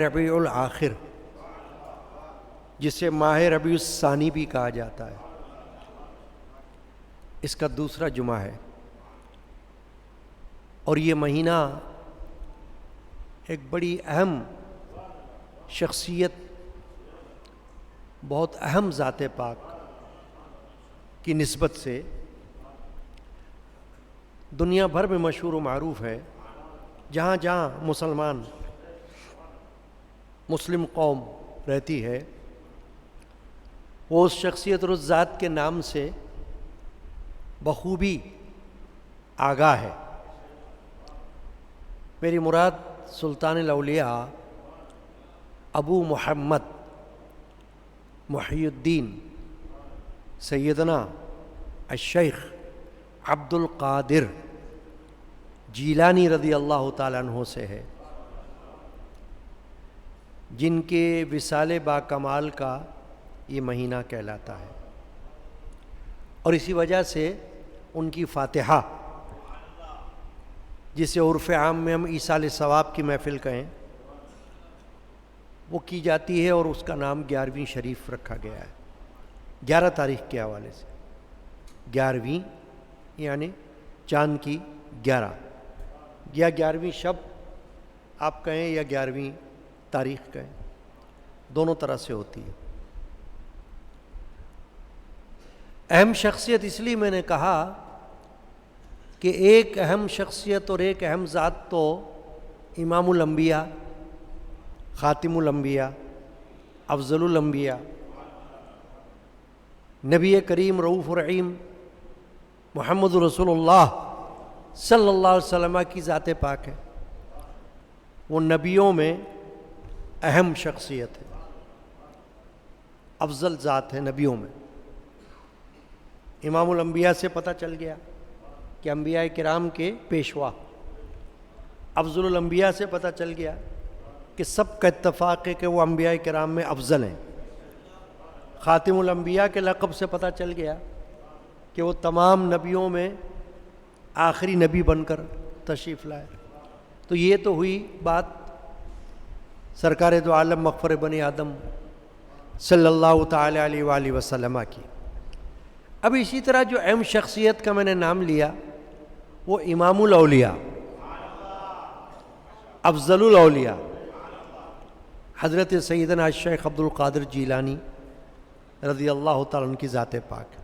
ربیع الآخر، جسے ماہ ربیع الثانی بھی کہا جاتا ہے، اس کا دوسرا جمعہ ہے، اور یہ مہینہ ایک بڑی اہم شخصیت، بہت اہم ذات پاک کی نسبت سے دنیا بھر میں مشہور و معروف ہے۔ جہاں جہاں مسلم قوم رہتی ہے، وہ اس شخصیت اور اس ذات کے نام سے بخوبی آگاہ ہے۔ میری مراد سلطان الاولیاء ابو محمد محی الدین سیدنا الشیخ عبد القادر جیلانی رضی اللہ تعالیٰ عنہ سے ہے، جن کے وصال با کمال کا یہ مہینہ کہلاتا ہے، اور اسی وجہ سے ان کی فاتحہ، جسے عرف عام میں ہم ایصال ثواب کی محفل کہیں، وہ کی جاتی ہے، اور اس کا نام 11ویں شریف رکھا گیا ہے 11 تاریخ کے حوالے سے۔ 11ویں یعنی چاند کی 11، یا 11ویں شب آپ کہیں یا 11ویں تاریخ کہیں، دونوں طرح سے ہوتی ہے۔ اہم شخصیت اس لیے میں نے کہا کہ ایک اہم شخصیت اور ایک اہم ذات تو امام الانبیاء، خاتم الانبیاء، افضل الانبیاء، نبی کریم رؤوف الرحیم محمد رسول اللہ صلی اللہ علیہ وسلم کی ذات پاک ہے۔ وہ نبیوں میں اہم شخصیت ہے، افضل ذات ہے نبیوں میں۔ امام الانبیاء سے پتہ چل گیا کہ انبیاء کرام کے پیشوا، افضل الانبیاء سے پتہ چل گیا کہ سب کا اتفاق ہے کہ وہ انبیاء کرام میں افضل ہیں، خاتم الانبیاء کے لقب سے پتہ چل گیا کہ وہ تمام نبیوں میں آخری نبی بن کر تشریف لائے۔ تو یہ تو ہوئی بات سرکار دو عالم مغفر بنی آدم صلی اللہ تعالی علیہ وآلہ وسلم کی۔ اب اسی طرح جو اہم شخصیت کا میں نے نام لیا، وہ امام الاولیاء، افضل الاولیاء، حضرت سیدنا الشیخ عبد القادر جیلانی رضی اللہ تعالیٰ عنہ کی ذات پاک۔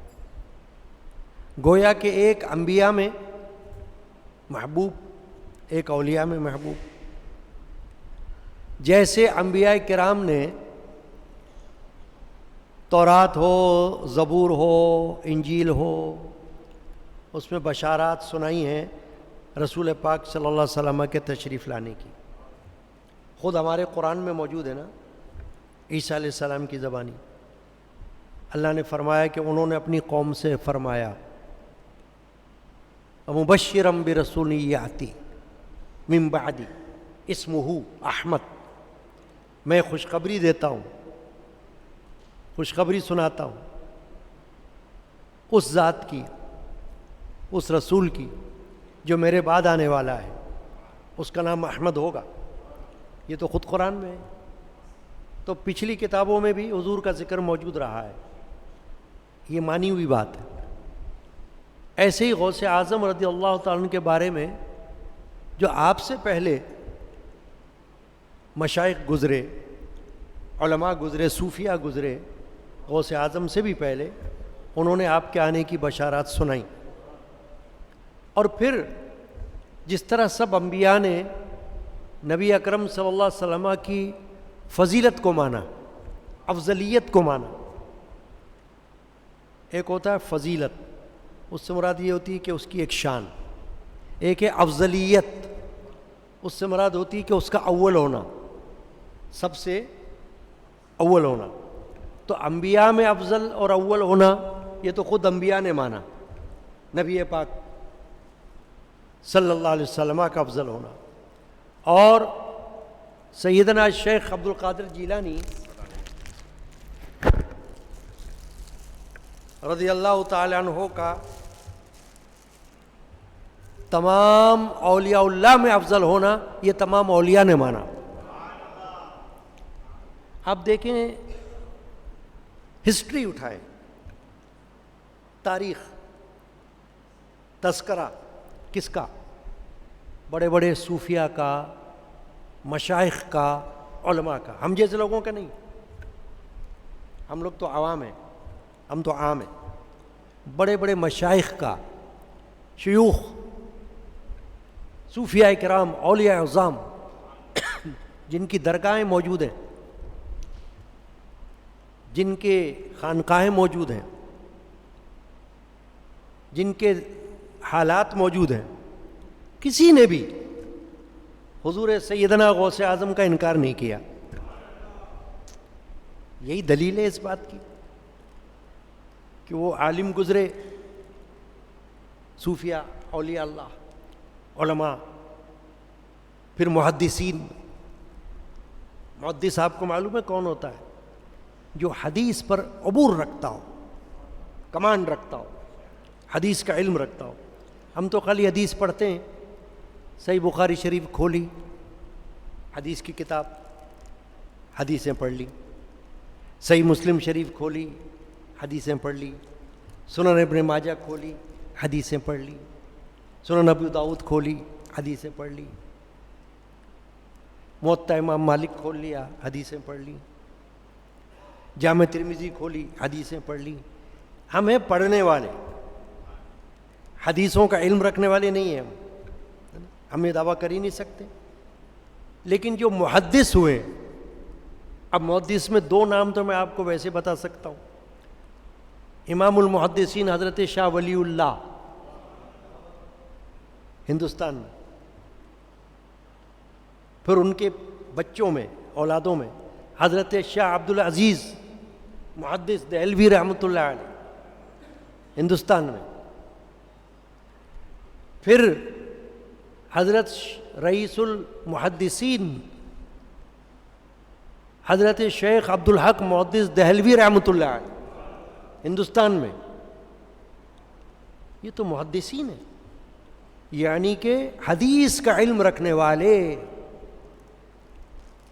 گویا کہ ایک انبیاء میں محبوب، ایک اولیاء میں محبوب۔ جیسے انبیاء کرام نے تورات ہو، زبور ہو، انجیل ہو، اس میں بشارات سنائی ہیں رسول پاک صلی اللہ علیہ وسلم کے تشریف لانے کی، خود ہمارے قرآن میں موجود ہے نا، عیسیٰ علیہ السلام کی زبانی۔ اللہ نے فرمایا کہ انہوں نے اپنی قوم سے فرمایا مبشرا برسول یاتی من بعدی اسمہ احمد، میں خوشخبری دیتا ہوں، خوشخبری سناتا ہوں اس ذات کی، اس رسول کی جو میرے بعد آنے والا ہے، اس کا نام احمد ہوگا۔ یہ تو خود قرآن میں ہے، تو پچھلی کتابوں میں بھی حضور کا ذکر موجود رہا ہے، یہ مانی ہوئی بات ہے۔ ایسے ہی غوث اعظم رضی اللہ تعالیٰ عنہ کے بارے میں جو آپ سے پہلے مشائخ گزرے، علماء گزرے، صوفیہ گزرے، غوث اعظم سے بھی پہلے انہوں نے آپ کے آنے کی بشارات سنائیں۔ اور پھر جس طرح سب انبیاء نے نبی اکرم صلی اللہ علیہ وسلم کی فضیلت کو مانا، افضلیت کو مانا۔ ایک ہوتا ہے فضیلت، اس سے مراد یہ ہوتی ہے کہ اس کی ایک شان، ایک ہے افضلیت، اس سے مراد ہوتی ہے کہ اس کا اول ہونا، سب سے اول ہونا۔ تو انبیاء میں افضل اور اول ہونا یہ تو خود انبیاء نے مانا، نبی پاک صلی اللہ علیہ وسلم کا افضل ہونا۔ اور سیدنا شیخ عبد القادر جیلانی رضی اللہ تعالی عنہ کا تمام اولیاء اللہ میں افضل ہونا یہ تمام اولیاء نے مانا، آپ دیکھیں ہسٹری اٹھائیں، تاریخ، تذکرہ کس کا؟ بڑے بڑے صوفیاء کا، مشائخ کا، علماء کا، ہم جیسے لوگوں کا نہیں. ہم لوگ تو عوام ہیں، ہم تو عام ہیں. بڑے بڑے مشائخ کا، شیوخ، صوفیاء کرام، اولیاء اعظام، جن کی درگاہیں موجود ہیں، جن کے خانقاہیں موجود ہیں، جن کے حالات موجود ہیں، کسی نے بھی حضور سیدنا غوث اعظم کا انکار نہیں کیا. یہی دلیل ہے اس بات کی کہ وہ عالم گزرے، صوفیاء، اولیاء اللہ، علماء، پھر محدثین. محدث آپ کو معلوم ہے کون ہوتا ہے؟ جو حدیث پر عبور رکھتا ہو، کمانڈ رکھتا ہو، حدیث کا علم رکھتا ہو. ہم تو خالی حدیث پڑھتے ہیں، صحیح بخاری شریف کھولی، حدیث کی کتاب، حدیثیں پڑھ لی. صحیح مسلم شریف کھولی، حدیثیں پڑھ لی. سنن ابن ماجہ کھولی، حدیثیں پڑھ لی. سنن ابو داؤد کھولی، حدیثیں پڑھ لی. موطا امام مالک کھول لیا، حدیثیں پڑھ لی. جامع ترمذی کھولی، حدیثیں پڑھ لی. ہم ہیں پڑھنے والے، حدیثوں کا علم رکھنے والے نہیں ہیں. ہم یہ دعویٰ کر ہی نہیں سکتے. لیکن جو محدث ہوئے، اب محدث میں دو نام تو میں آپ کو ویسے بتا سکتا ہوں. امام المحدثین حضرت شاہ ولی اللہ ہندوستان میں، پھر ان کے بچوں میں، اولادوں میں حضرت شاہ عبدالعزیز محدث دہلوی رحمۃ اللہ علیہ ہندوستان میں، پھر حضرت رئیس المحدثین حضرت شیخ عبدالحق محدث دہلوی رحمۃ اللہ علیہ ہندوستان میں. یہ تو محدثین ہیں، یعنی کہ حدیث کا علم رکھنے والے.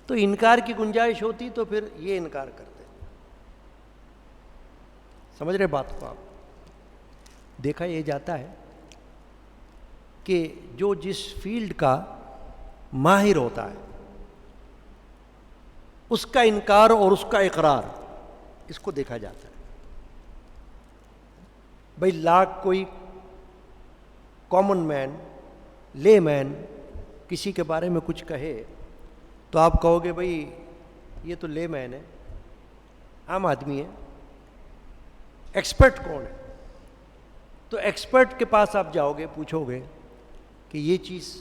تو انکار کی گنجائش ہوتی تو پھر یہ انکار کرتے. سمجھ رہے بات کو آپ؟ دیکھا یہ جاتا ہے کہ جو جس فیلڈ کا ماہر ہوتا ہے، اس کا انکار اور اس کا اقرار، اس کو دیکھا جاتا ہے. بھئی لاکھ کوئی کامن مین، لے مین کسی کے بارے میں کچھ کہے تو آپ کہو گے بھئی یہ تو لے مین ہے، عام آدمی ہے. ایکسپرٹ کون ہے؟ تو ایکسپرٹ کے پاس آپ جاؤ گے، پوچھو گے کہ یہ چیز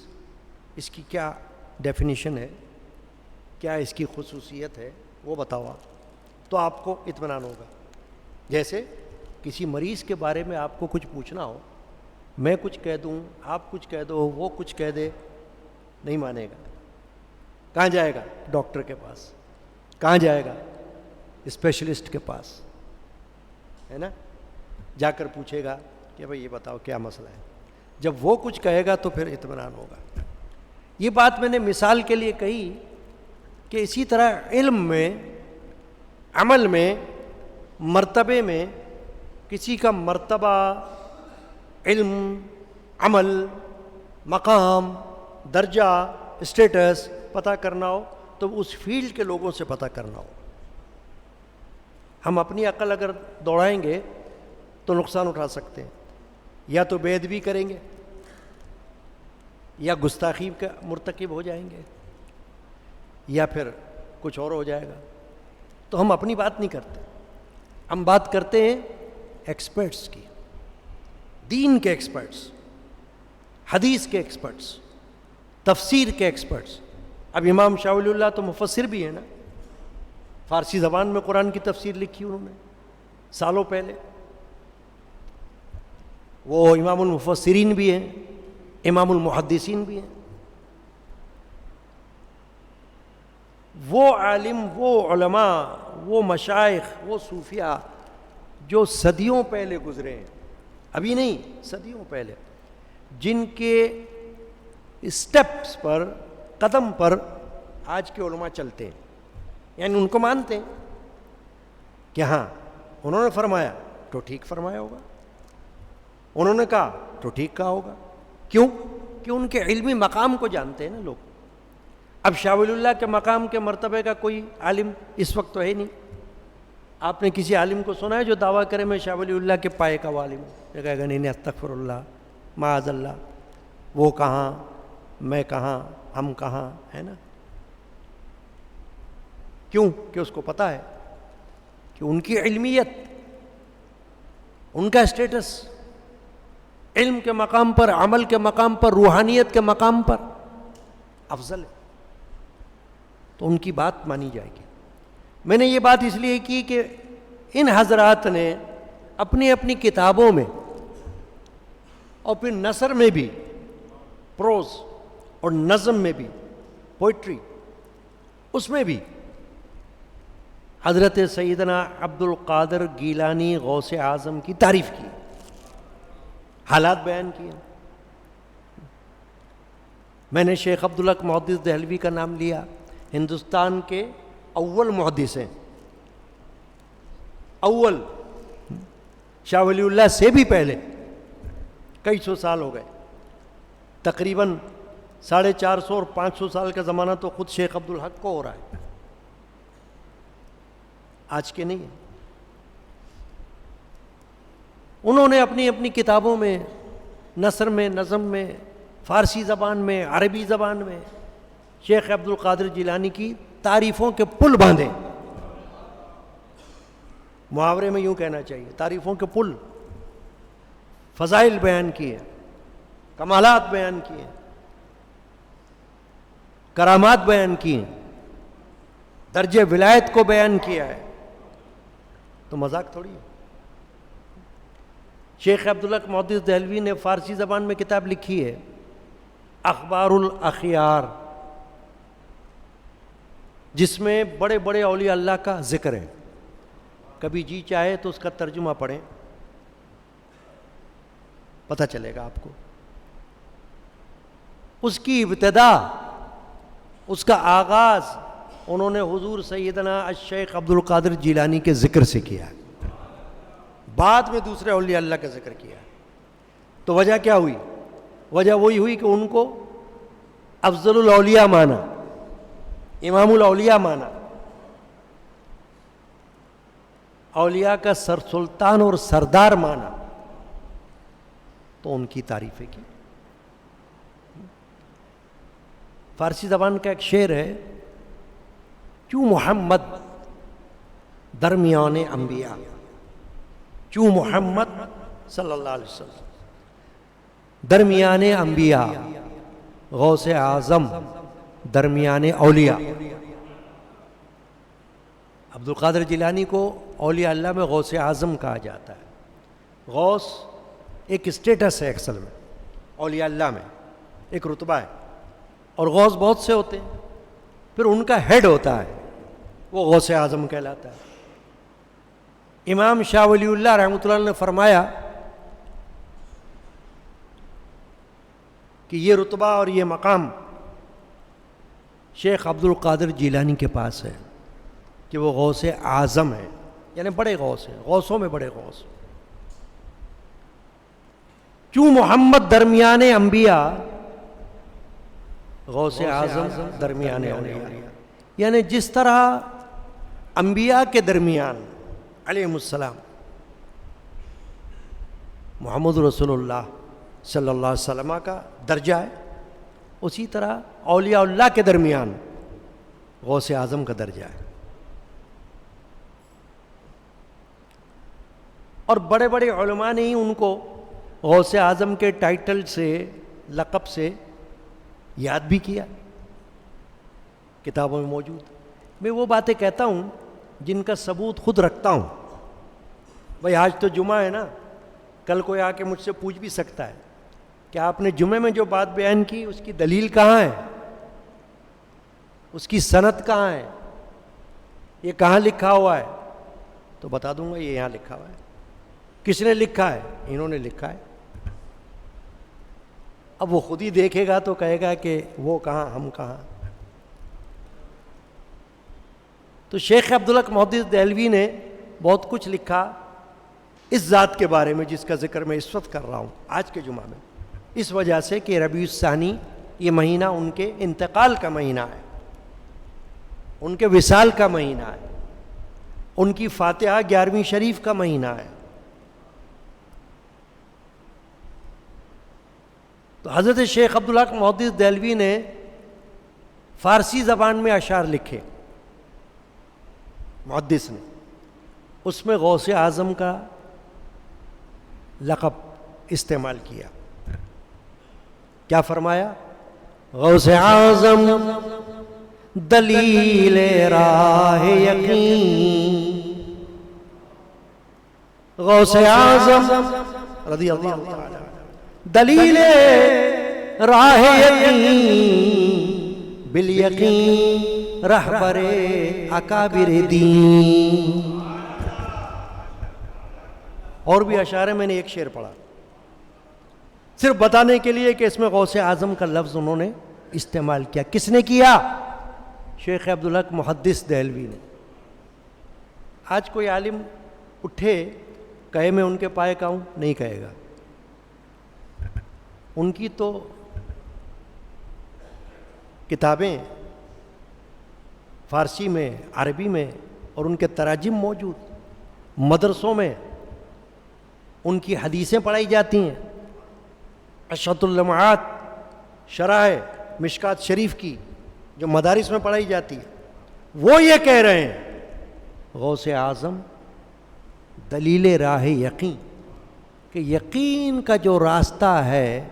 اس کی کیا ڈیفینیشن ہے، کیا اس کی خصوصیت ہے، وہ بتاؤ آپ، تو آپ کو اطمینان ہوگا. جیسے کسی مریض کے بارے میں آپ کو کچھ پوچھنا ہو، میں کچھ کہہ دوں، آپ کچھ کہہ دو، وہ کچھ کہہ دے، نہیں مانے گا. کہاں جائے گا؟ ڈاکٹر کے پاس. کہاں جائے گا؟ اسپیشلسٹ کے پاس، ہے نا. جا کر پوچھے گا کہ بھئی یہ بتاؤ کیا مسئلہ ہے. جب وہ کچھ کہے گا تو پھر اطمینان ہوگا. یہ بات میں نے مثال کے لیے کہی کہ اسی طرح علم میں، عمل میں، مرتبے میں کسی کا مرتبہ، علم، عمل، مقام، درجہ، اسٹیٹس پتہ کرنا ہو تو اس فیلڈ کے لوگوں سے پتہ کرنا ہو. ہم اپنی عقل اگر دوڑائیں گے تو نقصان اٹھا سکتے ہیں. یا تو بے ادبی کریں گے، یا گستاخی کا مرتکب ہو جائیں گے، یا پھر کچھ اور ہو جائے گا. تو ہم اپنی بات نہیں کرتے، ہم بات کرتے ہیں ایکسپرٹس کی، دین کے ایکسپرٹس، حدیث کے ایکسپرٹس، تفسیر کے ایکسپرٹس. اب امام شاہ ولی اللہ تو مفسر بھی ہیں نا، فارسی زبان میں قرآن کی تفسیر لکھی انہوں نے سالوں پہلے. وہ امام المفسرین بھی ہیں، امام المحدثین بھی ہیں. وہ عالم، وہ علماء، وہ مشائخ، وہ صوفیاء جو صدیوں پہلے گزرے ہیں، ابھی نہیں، صدیوں پہلے، جن کے اسٹیپس پر، قدم پر آج کے علماء چلتے ہیں. یعنی ان کو مانتے ہیں کہ ہاں انہوں نے فرمایا تو ٹھیک فرمایا ہوگا، انہوں نے کہا تو ٹھیک کہا ہوگا. کیوں؟ کہ ان کے علمی مقام کو جانتے ہیں نا لوگ. اب شاہ ولی اللہ کے مقام کے مرتبے کا کوئی عالم اس وقت تو ہے نہیں. آپ نے کسی عالم کو سنا ہے جو دعویٰ کرے میں شاہ ولی اللہ کے پائے کا عالم ہوں؟ کہے گا نہیں استغفر اللہ، معاذ اللہ، وہ کہاں میں کہاں ہم کہاں، ہے نا. کیوں؟ کہ اس کو پتہ ہے کہ ان کی علمیت، ان کا اسٹیٹس علم کے مقام پر، عمل کے مقام پر، روحانیت کے مقام پر افضل ہے، تو ان کی بات مانی جائے گی. میں نے یہ بات اس لیے کی کہ ان حضرات نے اپنی اپنی کتابوں میں اور پھر نثر میں بھی، پروز اور نظم میں بھی، پوئٹری، اس میں بھی حضرت سیدنا عبد القادر گیلانی غوث اعظم کی تعریف کی، حالات بیان کیے. میں نے شیخ عبدالحق محدث دہلوی کا نام لیا، ہندوستان کے اول محدث ہیں، اول، شاہ ولی اللہ سے بھی پہلے کئی سو سال ہو گئے، تقریباً 450 اور 500 سال کا زمانہ تو خود شیخ عبدالحق کو ہو رہا ہے، آج کے نہیں ہیں. انہوں نے اپنی اپنی کتابوں میں، نثر میں، نظم میں، فارسی زبان میں، عربی زبان میں شیخ عبد القادر جیلانی کی تعریفوں کے پل باندھے. محاورے میں یوں کہنا چاہیے، تعریفوں کے پل، فضائل بیان کیے، کمالات بیان کیے، کرامات بیان کیے، درجہ ولایت کو بیان کیا ہے. تو مذاق تھوڑی ہے. شیخ عبدالحق محدث دہلوی نے فارسی زبان میں کتاب لکھی ہے اخبار الاخیار، جس میں بڑے بڑے اولیاء اللہ کا ذکر ہے. کبھی جی چاہے تو اس کا ترجمہ پڑھیں، پتہ چلے گا آپ کو. اس کی ابتدا، اس کا آغاز انہوں نے حضور سیدنا الشیخ عبد القادر جیلانی کے ذکر سے کیا ہے، بعد میں دوسرے اولیاء اللہ کا ذکر کیا. تو وجہ کیا ہوئی؟ وجہ وہی ہوئی کہ ان کو افضل الاولیاء مانا، امام الاولیاء مانا، اولیاء کا سر سلطان اور سردار مانا، تو ان کی تعریفیں کی. فارسی زبان کا ایک شعر ہے، چوں محمد درمیان انبیاء، چوں محمد صلی اللہ علیہ وسلم درمیان انبیاء، غوث اعظم درمیان اولیاء. عبد القادر جیلانی کو اولیاء اللہ میں غوث اعظم کہا جاتا ہے. غوث ایک اسٹیٹس ہے اصل میں، اولیاء اللہ میں ایک رتبہ ہے، اور غوث بہت سے ہوتے ہیں، پھر ان کا ہیڈ ہوتا ہے، وہ غوث اعظم کہلاتا ہے. امام شاہ ولی اللہ رحمۃ اللہ نے فرمایا کہ یہ رتبہ اور یہ مقام شیخ عبد القادر جیلانی کے پاس ہے کہ وہ غوث اعظم ہے، یعنی بڑے غوث ہیں، غوثوں میں بڑے غوث. چوں محمد درمیان انبیاء، غوث اعظم درمیان اولیاء. یعنی جس طرح انبیاء کے درمیان علیہم السلام محمد رسول اللہ صلی اللہ علیہ وسلم کا درجہ ہے، اسی طرح اولیاء اللہ کے درمیان غوث اعظم کا درجہ ہے. اور بڑے بڑے علماء نے ہی ان کو غوث اعظم کے ٹائٹل سے، لقب سے یاد بھی کیا، کتابوں میں موجود. میں وہ باتیں کہتا ہوں جن کا ثبوت خود رکھتا ہوں. بھائی آج تو جمعہ ہے نا، کل کوئی آ کے مجھ سے پوچھ بھی سکتا ہے کہ آپ نے جمعے میں جو بات بیان کی اس کی دلیل کہاں ہے، اس کی سند کہاں ہے، یہ کہاں لکھا ہوا ہے؟ تو بتا دوں گا یہ یہاں لکھا ہوا ہے. کس نے لکھا ہے؟ انہوں نے لکھا ہے. اب وہ خود ہی دیکھے گا تو کہے گا کہ وہ کہاں ہم کہاں. تو شیخ عبدالحق محدث دہلوی نے بہت کچھ لکھا اس ذات کے بارے میں جس کا ذکر میں اس وقت کر رہا ہوں آج کے جمعہ میں، اس وجہ سے کہ ربیع الثانی یہ مہینہ ان کے انتقال کا مہینہ ہے، ان کے وصال کا مہینہ ہے، ان کی فاتحہ 11ویں شریف کا مہینہ ہے۔ تو حضرت شیخ عبدالحق محدث دہلوی نے فارسی زبان میں اشعار لکھے، محدث نے، اس میں غوث اعظم کا لقب استعمال کیا۔ کیا فرمایا؟ غوث اعظم دلیل راہ یقین، غوث اعظم رضی اللہ تعالی دلیل راہ یقین، بالیقین رہبر اکابر دین۔ اور بھی اشعار میں نے ایک شعر پڑھا صرف بتانے کے لیے کہ اس میں غوث اعظم کا لفظ انہوں نے استعمال کیا۔ کس نے کیا؟ شیخ عبدالحق محدث دہلوی نے۔ آج کوئی عالم اٹھے کہے میں ان کے پائے کا ہوں، نہیں کہے گا۔ ان کی تو کتابیں فارسی میں، عربی میں، اور ان کے تراجم موجود، مدرسوں میں ان کی حدیثیں پڑھائی جاتی ہیں۔ اشرۃ اللمعات شرح مشکات شریف کی جو مدارس میں پڑھائی جاتی ہے، وہ یہ کہہ رہے ہیں غوث اعظم دلیل راہ یقین، کہ یقین کا جو راستہ ہے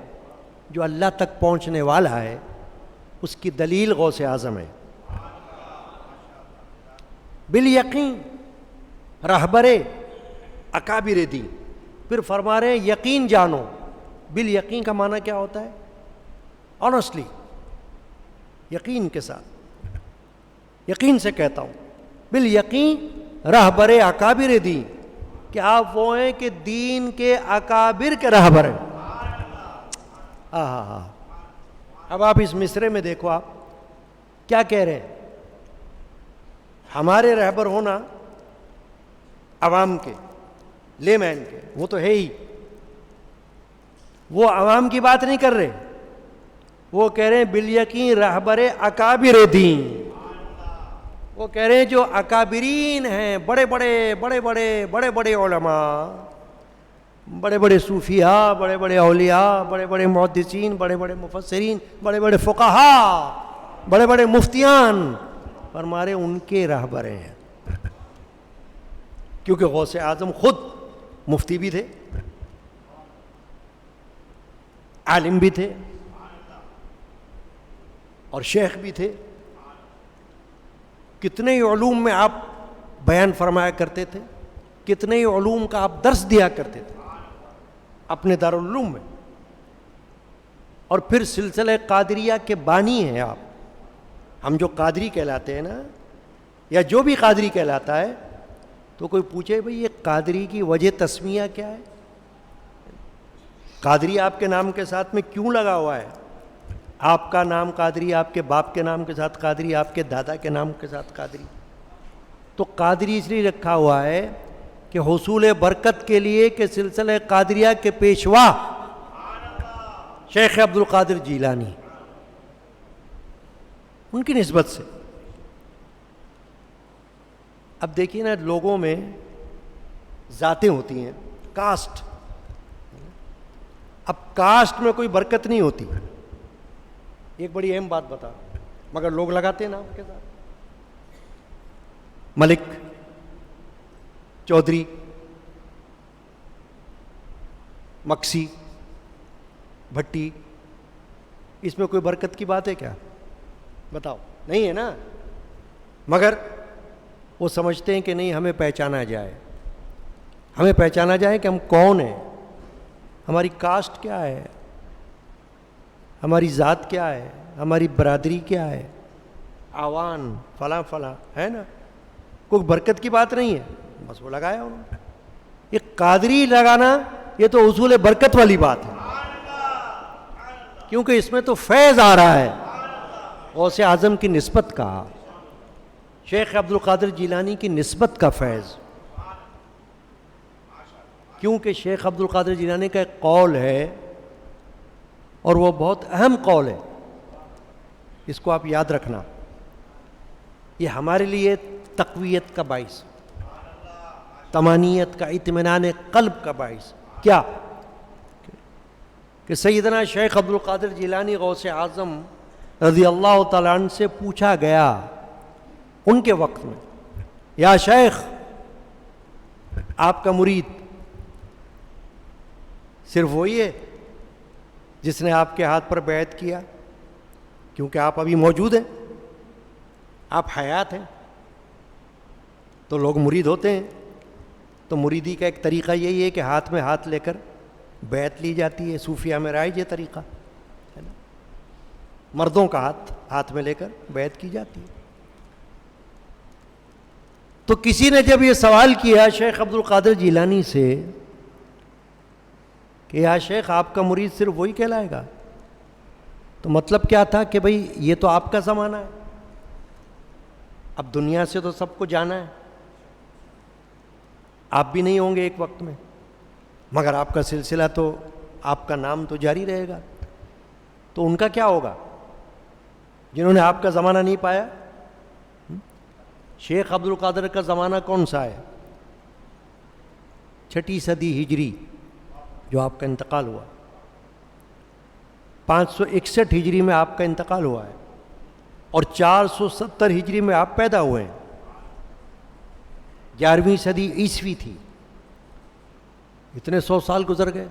جو اللہ تک پہنچنے والا ہے اس کی دلیل غوث اعظم ہے۔ بالیقین رہبر اکابر دین۔ پھر فرما رہے ہیں یقین جانو۔ بالیقین کا معنی کیا ہوتا ہے؟ آنیسٹلی، یقین کے ساتھ، یقین سے کہتا ہوں، بالیقین رہبر اکابر دین، کہ آپ وہ ہیں کہ دین کے اکابر کے رہبر ہیں۔ اب آپ اس مصرے میں دیکھو، آپ کیا کہہ رہے ہیں؟ ہمارے رہبر ہونا عوام کے، لے مین کے، وہ تو ہے ہی، وہ عوام کی بات نہیں کر رہے، وہ کہہ رہے ہیں بالیقین رہبر اکابر دین۔ وہ کہہ رہے ہیں جو اکابرین ہیں، بڑے بڑے علماء، بڑے بڑے صوفیاء، بڑے بڑے اولیاء، بڑے بڑے محدثین، بڑے بڑے مفسرین، بڑے بڑے فقہاء، بڑے بڑے مفتیان، فرمارے ان کے رہبر ہیں۔ کیونکہ غوث اعظم خود مفتی بھی تھے، عالم بھی تھے، اور شیخ بھی تھے۔ کتنے ہی علوم میں آپ بیان فرمایا کرتے تھے، کتنے ہی علوم کا آپ درس دیا کرتے تھے اپنے دارالعلوم میں۔ اور پھر سلسلہ قادریہ کے بانی ہیں آپ۔ ہم جو قادری کہلاتے ہیں نا، یا جو بھی قادری کہلاتا ہے، تو کوئی پوچھے بھئی یہ قادری کی وجہ تسمیہ کیا ہے؟ قادری آپ کے نام کے ساتھ میں کیوں لگا ہوا ہے؟ آپ کا نام قادری، آپ کے باپ کے نام کے ساتھ قادری، آپ کے دادا کے نام کے ساتھ قادری۔ تو قادری اس لیے رکھا ہوا ہے کہ حصول برکت کے لیے کہ سلسلہ قادریہ کے پیشوا شیخ عبد القادر جیلانی، ان کی نسبت سے۔ اب دیکھیے نا، لوگوں میں ذاتیں ہوتی ہیں، کاسٹ۔ اب کاسٹ میں کوئی برکت نہیں ہوتی۔ ایک بڑی اہم بات بتا، مگر لوگ لگاتے ہیں نام کے ساتھ، ملک، چودھری، مکسی، بھٹی، اس میں کوئی برکت کی بات ہے کیا؟ بتاؤ، نہیں ہے نا۔ مگر وہ سمجھتے ہیں کہ نہیں، ہمیں پہچانا جائے، ہمیں پہچانا جائے کہ ہم کون ہیں، ہماری کاسٹ کیا ہے، ہماری ذات کیا ہے، ہماری برادری کیا ہے، آوان فلاں فلاں، ہے نا۔ کوئی برکت کی بات نہیں ہے، بس وہ لگایا انہوں نے۔ یہ قادری لگانا یہ تو حصول برکت والی بات ہے، کیونکہ اس میں تو فیض آ رہا ہے، غوث اعظم کی نسبت کا۔ شیخ عبد القادر جیلانی کی نسبت کا فیض، کیونکہ شیخ عبد القادر جیلانی کا ایک قول ہے اور وہ بہت اہم قول ہے، اس کو آپ یاد رکھنا، یہ ہمارے لیے تقویت کا باعث، طمانینت کا، اطمینان قلب کا باعث، کیا کہ سیدنا شیخ عبد القادر جیلانی غوث اعظم رضی اللہ تعالیٰ عنہ سے پوچھا گیا ان کے وقت میں، یا شیخ آپ کا مرید صرف وہی ہے جس نے آپ کے ہاتھ پر بیعت کیا؟ کیونکہ آپ ابھی موجود ہیں، آپ حیات ہیں، تو لوگ مرید ہوتے ہیں، تو مریدی کا ایک طریقہ یہی ہے کہ ہاتھ میں ہاتھ لے کر بیعت لی جاتی ہے، صوفیہ میں رائج یہ طریقہ ہے نا، مردوں کا ہاتھ میں لے کر بیعت کی جاتی ہے۔ تو کسی نے جب یہ سوال کیا شیخ عبد القادر جیلانی سے کہ یا شیخ آپ کا مرید صرف وہی کہلائے گا، تو مطلب کیا تھا کہ بھئی یہ تو آپ کا زمانہ ہے، اب دنیا سے تو سب کو جانا ہے، آپ بھی نہیں ہوں گے ایک وقت میں، مگر آپ کا سلسلہ تو، آپ کا نام تو جاری رہے گا، تو ان کا کیا ہوگا جنہوں نے آپ کا زمانہ نہیں پایا؟ شیخ عبد القادر کا زمانہ کون سا ہے؟ 6 صدی ہجری جو آپ کا انتقال ہوا، 561 ہجری میں آپ کا انتقال ہوا ہے، اور 470 ہجری میں آپ پیدا ہوئے ہیں، 11ویں صدی عیسوی تھی، اتنے 100 سال گزر گئے۔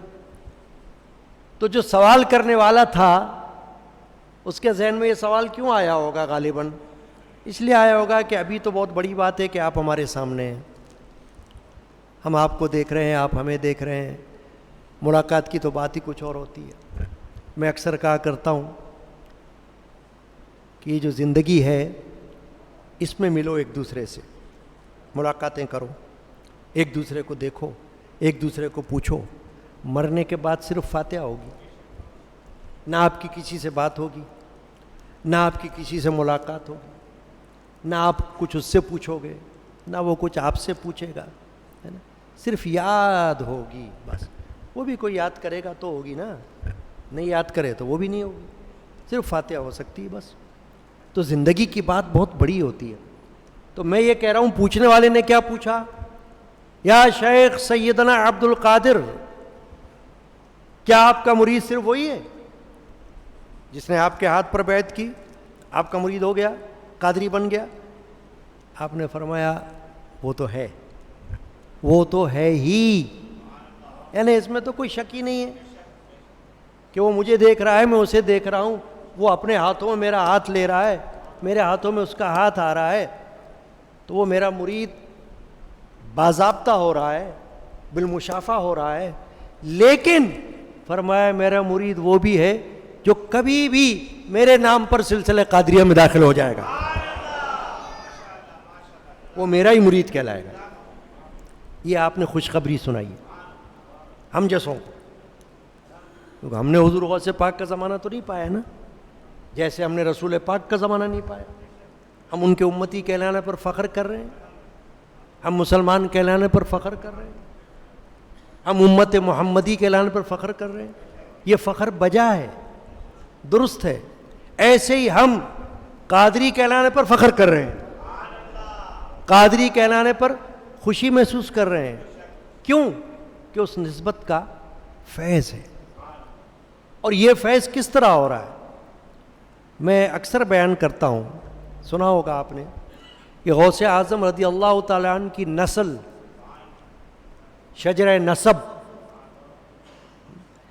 تو جو سوال کرنے والا تھا اس کے ذہن میں یہ سوال کیوں آیا ہوگا؟ غالباً اس لیے آیا ہوگا کہ ابھی تو بہت بڑی بات ہے کہ آپ ہمارے سامنے ہیں، ہم آپ کو دیکھ رہے ہیں، آپ ہمیں دیکھ رہے ہیں، ملاقات کی تو بات ہی کچھ اور ہوتی ہے۔ میں اکثر کہا کرتا ہوں کہ یہ جو زندگی ہے اس میں ملو ایک دوسرے سے، ملاقاتیں کرو، ایک دوسرے کو دیکھو، ایک دوسرے کو پوچھو، مرنے کے بعد صرف فاتحہ ہوگی، نہ آپ کی کسی سے بات ہوگی، نہ آپ کی کسی سے ملاقات ہوگی، نہ آپ کچھ اس سے پوچھو گے، نہ وہ کچھ آپ سے پوچھے گا، ہے نا، صرف یاد ہوگی بس، وہ بھی کوئی یاد کرے گا تو ہوگی نا، نہیں یاد کرے تو وہ بھی نہیں ہوگی، صرف فاتحہ ہو سکتی ہے بس۔ تو زندگی کی بات بہت بڑی ہوتی ہے۔ تو میں یہ کہہ رہا ہوں، پوچھنے والے نے کیا پوچھا؟ یا شیخ سیدنا عبد القادر، کیا آپ کا مرید صرف وہی ہے جس نے آپ کے ہاتھ پر بیعت کی، آپ کا مرید ہو گیا، قادری بن گیا؟ آپ نے فرمایا وہ تو ہے، وہ تو ہے ہی، یعنی اس میں تو کوئی شک ہی نہیں ہے کہ وہ مجھے دیکھ رہا ہے، میں اسے دیکھ رہا ہوں، وہ اپنے ہاتھوں میں میرا ہاتھ لے رہا ہے، میرے ہاتھوں میں اس کا ہاتھ آ رہا ہے، تو وہ میرا مرید باضابطہ ہو رہا ہے، بالمشافہ ہو رہا ہے۔ لیکن فرمایا میرا مرید وہ بھی ہے جو کبھی بھی میرے نام پر سلسلہ قادریہ میں داخل ہو جائے گا، وہ میرا ہی مرید کہلائے گا۔ یہ آپ نے خوشخبری سنائی ہم جیسوں کو، کیونکہ ہم نے حضور غوث پاک کا زمانہ تو نہیں پایا نا، جیسے ہم نے رسول پاک کا زمانہ نہیں پایا۔ ہم ان کے امتی کہلانے پر فخر کر رہے ہیں، ہم مسلمان کہلانے پر فخر کر رہے ہیں، ہم امت محمدی کہلانے پر فخر کر رہے ہیں، یہ فخر بجا ہے، درست ہے۔ ایسے ہی ہم قادری کہلانے پر فخر کر رہے ہیں، قادری کہلانے پر خوشی محسوس کر رہے ہیں، کیوں؟ کہ اس نسبت کا فیض ہے۔ اور یہ فیض کس طرح ہو رہا ہے؟ میں اکثر بیان کرتا ہوں، سنا ہوگا آپ نے کہ غوث اعظم رضی اللہ تعالیٰ عنہ کی نسل، شجر نسب،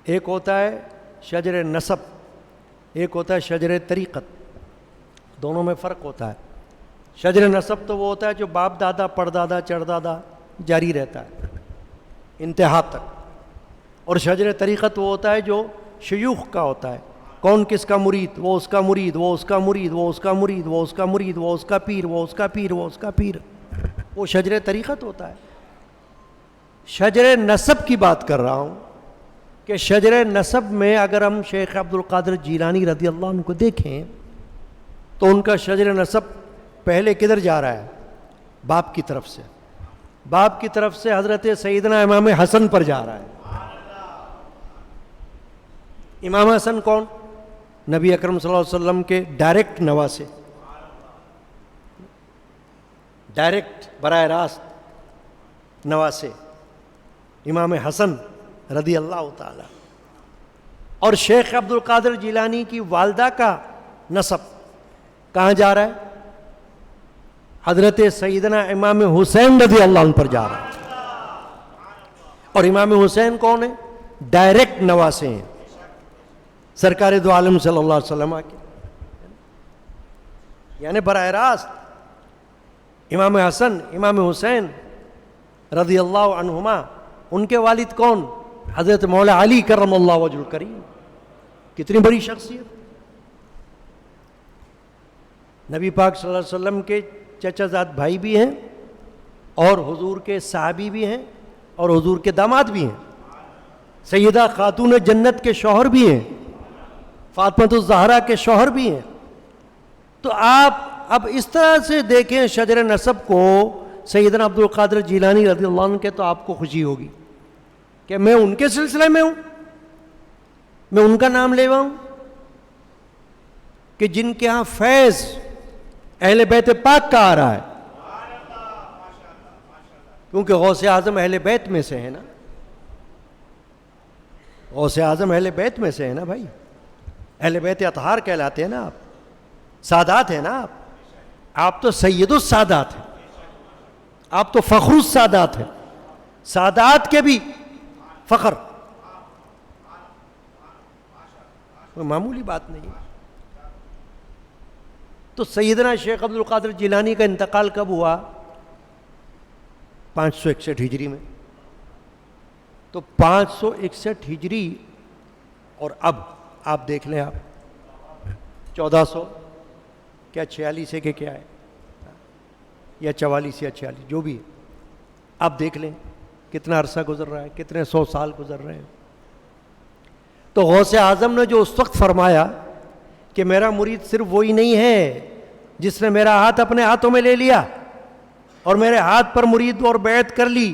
ایک ہوتا ہے شجر نسب، ایک ہوتا ہے شجر طریقت، دونوں میں فرق ہوتا ہے۔ شجر نسب تو وہ ہوتا ہے جو باپ دادا پردادا چردادا جاری رہتا ہے انتہا تک، اور شجر طریقت وہ ہوتا ہے جو شیوخ کا ہوتا ہے، کون کس کا مرید، وہ اس کا مرید، وہ اس کا مرید، وہ اس کا مرید، وہ اس کا مرید، وہ اس کا پیر، وہ اس کا پیر، وہ اس کا پیر، وہ شجر طریقت ہوتا ہے۔ شجر نسب کی بات کر رہا ہوں کہ شجر نسب میں اگر ہم شیخ عبد القادر جیلانی رضی اللہ عنہ کو دیکھیں تو ان کا شجر نسب پہلے کدھر جا رہا ہے؟ باپ کی طرف سے. باپ کی طرف سے حضرت سیدنا امام حسن پر جا رہا ہے. امام حسن کون؟ نبی اکرم صلی اللہ علیہ وسلم کے ڈائریکٹ نواسے، ڈائریکٹ براہ راست نواسے امام حسن رضی اللہ تعالی. اور شیخ عبد القادر جیلانی کی والدہ کا نسب کہاں جا رہا ہے؟ حضرت سیدنا امام حسین رضی اللہ عنہ پر جا رہا ہے. اور امام حسین کون ہے؟ ڈائریکٹ نواسے ہیں سرکار دو عالم صلی اللہ علیہ وسلم کے. یعنی براہ راست امام حسن امام حسین رضی اللہ عنہما، ان کے والد کون؟ حضرت مولا علی کرم اللہ وجہ الکریم. کتنی بڑی شخصیت. نبی پاک صلی اللہ علیہ وسلم کے چچا زاد بھائی بھی ہیں، اور حضور کے صحابی بھی ہیں، اور حضور کے داماد بھی ہیں. سیدہ خاتون جنت کے شوہر بھی ہیں، فاطمہ الزہرا کے شوہر بھی ہیں. تو آپ اب اس طرح سے دیکھیں شجر نسب کو سیدنا عبد القادر جیلانی رضی اللہ عنہ کے، تو آپ کو خوشی ہوگی کہ میں ان کے سلسلے میں ہوں، میں ان کا نام لیوا ہوں کہ جن کے ہاں فیض اہل بیت پاک کا آ رہا ہے. کیونکہ غوث اعظم اہل بیت میں سے ہے نا، غوث اعظم اہل بیت میں سے ہے نا بھائی. اہل بیت اطہار کہلاتے ہیں نا آپ، سادات ہیں نا آپ تو سید السادات ہیں، آپ تو فخر السادات ہیں. سادات کے بھی فخر، کوئی معمولی بات نہیں. تو سیدنا شیخ عبد القادر جیلانی کا انتقال کب ہوا؟ 561 ہجری میں. تو 561 ہجری اور اب آپ دیکھ لیں، آپ 1400 کیا 46 ہے کہ کیا ہے، یا 44 یا 46 جو بھی ہے، آپ دیکھ لیں کتنا عرصہ گزر رہا ہے، کتنے 100 سال گزر رہے ہیں. تو غوث اعظم نے جو اس وقت فرمایا کہ میرا مرید صرف وہی نہیں ہے جس نے میرا ہاتھ اپنے ہاتھوں میں لے لیا اور میرے ہاتھ پر مرید اور بیعت کر لی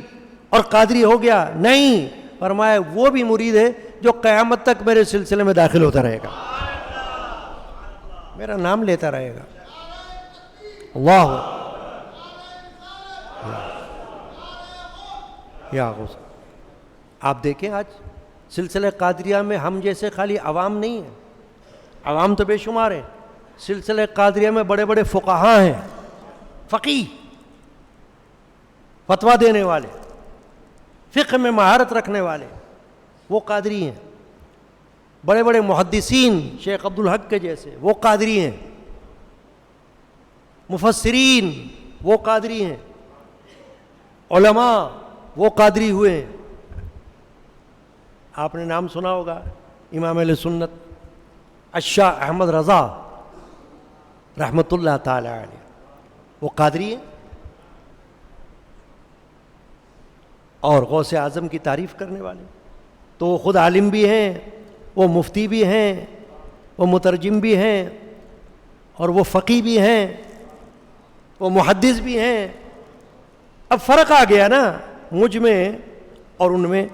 اور قادری ہو گیا، نہیں، فرمایا وہ بھی مرید ہے جو قیامت تک میرے سلسلے میں داخل ہوتا رہے گا، میرا نام لیتا رہے گا. اللہ یا غوث. آپ دیکھیں آج سلسلہ قادریہ میں ہم جیسے خالی عوام نہیں ہیں، عوام تو بے شمار ہیں. سلسلہ قادریہ میں بڑے بڑے فقہاء ہیں، فقیہ، فتویٰ دینے والے، فقہ میں مہارت رکھنے والے، وہ قادری ہیں. بڑے بڑے محدثین شیخ عبدالحق کے جیسے وہ قادری ہیں. مفسرین وہ قادری ہیں. علماء وہ قادری ہوئے ہیں. آپ نے نام سنا ہوگا امام اہل سنت الشاہ احمد رضا رحمۃ اللہ تعالی علیہ، وہ قادری ہیں. اور غوث اعظم کی تعریف کرنے والے. تو وہ خود عالم بھی ہیں، وہ مفتی بھی ہیں، وہ مترجم بھی ہیں، اور وہ فقی بھی ہیں، وہ محدث بھی ہیں. اب فرق آ گیا نا مجھ میں اور ان میں،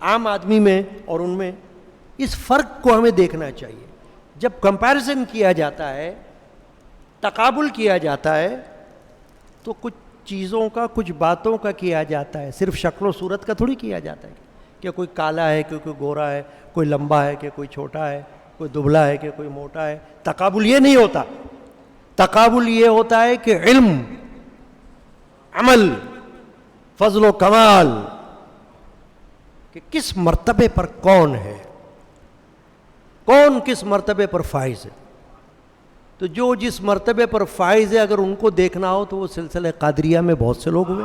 عام آدمی میں اور ان میں. اس فرق کو ہمیں دیکھنا چاہیے. جب کمپیریزن کیا جاتا ہے، تقابل کیا جاتا ہے، تو کچھ چیزوں کا، کچھ باتوں کا کیا جاتا ہے. صرف شکل و صورت کا تھوڑی کیا جاتا ہے کہ کوئی کالا ہے کہ کوئی گورا ہے، کوئی لمبا ہے کہ کوئی چھوٹا ہے، کوئی دبلا ہے کہ کوئی موٹا ہے. تقابل یہ نہیں ہوتا. تقابل یہ ہوتا ہے کہ علم، عمل، فضل و کمال، کہ کس مرتبے پر کون ہے، کون کس مرتبے پر فائز ہے. تو جو جس مرتبے پر فائز ہے اگر ان کو دیکھنا ہو تو وہ سلسلہ قادریہ میں بہت سے لوگ ہوئے.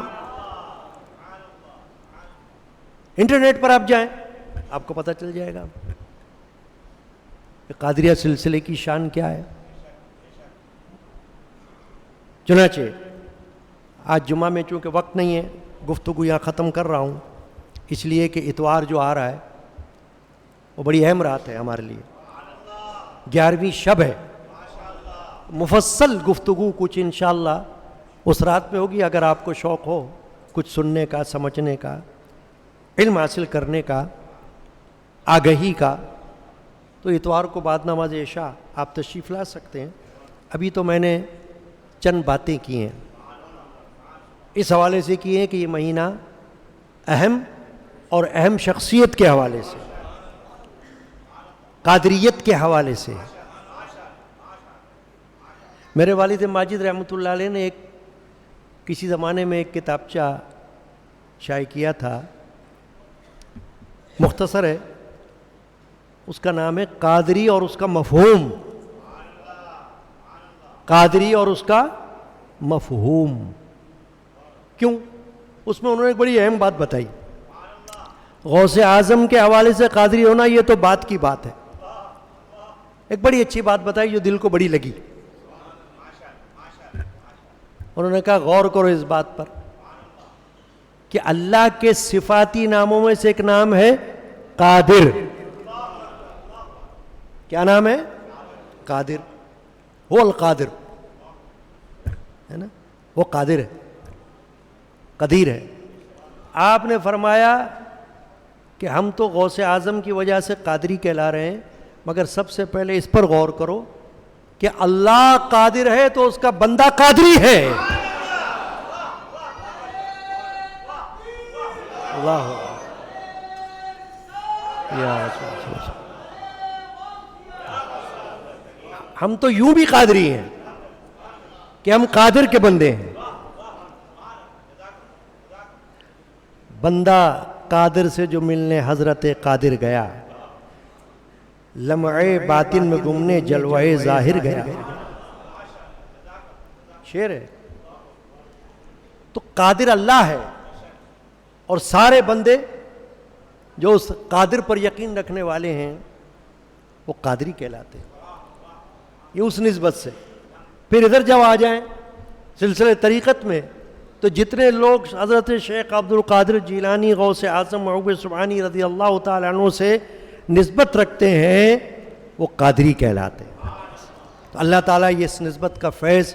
انٹرنیٹ پر آپ جائیں آپ کو پتہ چل جائے گا کہ قادریہ سلسلے کی شان کیا ہے. چنانچہ آج جمعہ میں چونکہ وقت نہیں ہے، گفتگو یہاں ختم کر رہا ہوں، اس لیے کہ اتوار جو آ رہا ہے وہ بڑی اہم رات ہے ہمارے لیے. 11ویں شب ہے، مفصل گفتگو کچھ انشاءاللہ اس رات میں ہوگی. اگر آپ کو شوق ہو کچھ سننے کا، سمجھنے کا، علم حاصل کرنے کا، آگہی کا، تو اتوار کو بعد نماز عشاء آپ تشریف لا سکتے ہیں. ابھی تو میں نے چند باتیں کی ہیں، اس حوالے سے کی ہیں کہ یہ مہینہ اہم اور اہم شخصیت کے حوالے سے، قادریت کے حوالے سے. میرے والد ماجد رحمۃ اللہ علیہ نے کسی زمانے میں ایک کتابچہ شائع کیا تھا، مختصر ہے، اس کا نام ہے قادری اور اس کا مفہوم. قادری اور اس کا مفہوم. کیوں؟ اس میں انہوں نے ایک بڑی اہم بات بتائی. غوث اعظم کے حوالے سے قادری ہونا یہ تو بات کی بات ہے. ایک بڑی اچھی بات بتائی جو دل کو بڑی لگی. انہوں نے کہا غور کرو اس بات پر کہ اللہ کے صفاتی ناموں میں سے ایک نام ہے قادر. کیا نام ہے؟ قادر. وہ القادر ہے نا، وہ قادر ہے، قدیر ہے. آپ نے فرمایا کہ ہم تو غوث اعظم کی وجہ سے قادری کہلا رہے ہیں، مگر سب سے پہلے اس پر غور کرو کہ اللہ قادر ہے تو اس کا بندہ قادری ہے. اللہ یا رسول اللہ. ہم تو یوں بھی قادری ہیں کہ ہم قادر کے بندے ہیں. بندہ قادر سے جو ملنے حضرت قادر گیا، لمعے باطن میں گمنے جلوے ظاہر گیا. شعر ہے. تو قادر اللہ ہے اور سارے بندے جو اس قادر پر یقین رکھنے والے ہیں وہ قادری کہلاتے ہیں. یہ اس نسبت سے. پھر ادھر جب آ جائیں سلسلے طریقت میں، تو جتنے لوگ حضرت شیخ عبد القادر جیلانی غوث اعظم محبوب سبحانی رضی اللہ تعالیٰ عنہ سے نسبت رکھتے ہیں وہ قادری کہلاتے ہیں. تو اللہ تعالیٰ یہ اس نسبت کا فیض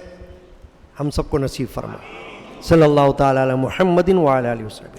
ہم سب کو نصیب فرمائے. صلی اللہ تعالیٰ علی محمد وعلی آلہ وصحبہ.